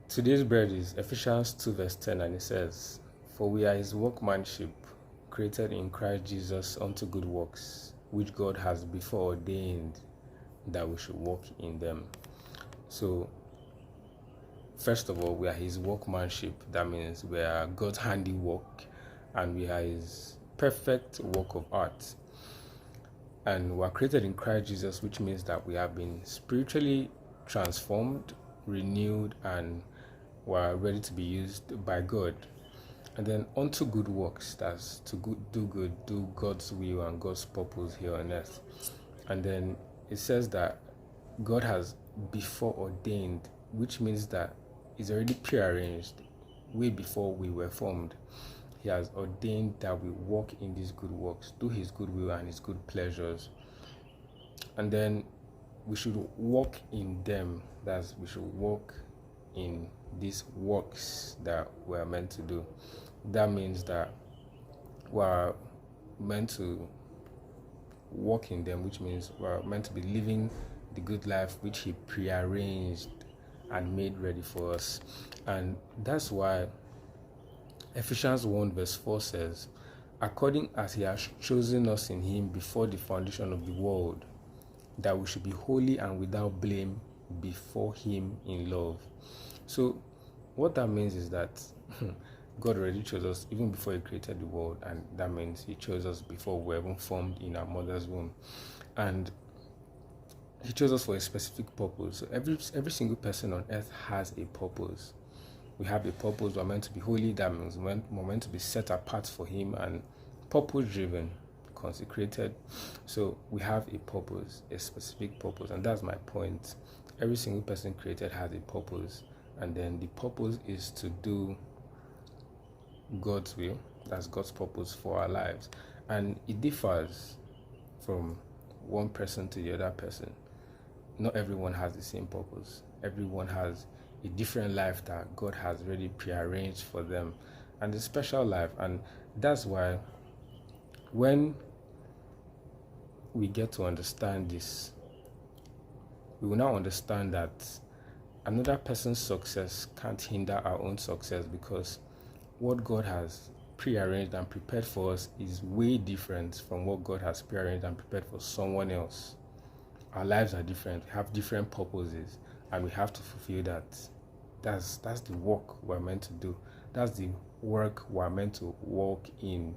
Today's bread is Ephesians 2 verse 10, and it says, "For we are his workmanship, created in Christ Jesus unto good works, which God has before ordained that we should walk in them." So, first of all, we are his workmanship. That means we are God's handiwork, and we are his perfect work of art. And we are created in Christ Jesus, which means that we have been spiritually transformed, renewed, and we are ready to be used by God. And then unto good works, that's to do good, do God's will and God's purpose here on earth. And then it says that God has before ordained, which means that it's already prearranged way before we were formed. He has ordained that we walk in these good works, do his good will and his good pleasures. And then we should walk in them. That's we should walk in these works that we're meant to do. That means that we're meant to walk in them, which means we're meant to be living the good life which he prearranged and made ready for us. And that's why Ephesians 1 verse 4 says, "According as he has chosen us in him before the foundation of the world, that we should be holy and without blame before him in love." So what that means is that God already chose us even before he created the world, and that means he chose us before we were even formed in our mother's womb. And he chose us for a specific purpose. So every single person on earth has a purpose. We have a purpose. We're meant to be holy. That means we're meant to be set apart for him and purpose-driven, consecrated. So we have a purpose, a specific purpose, and that's my point. Every single person created has a purpose, and then the purpose is to do God's will. That's God's purpose for our lives, and it differs from one person to the other person. Not everyone has the same purpose. Everyone has a different life that God has already prearranged for them, and a special life. And that's why when we get to understand this, we will now understand that another person's success can't hinder our own success, because what God has prearranged and prepared for us is way different from what God has prearranged and prepared for someone else. Our lives are different. We have different purposes, and we have to fulfill that. That's the work we're meant to do. That's the work we're meant to walk in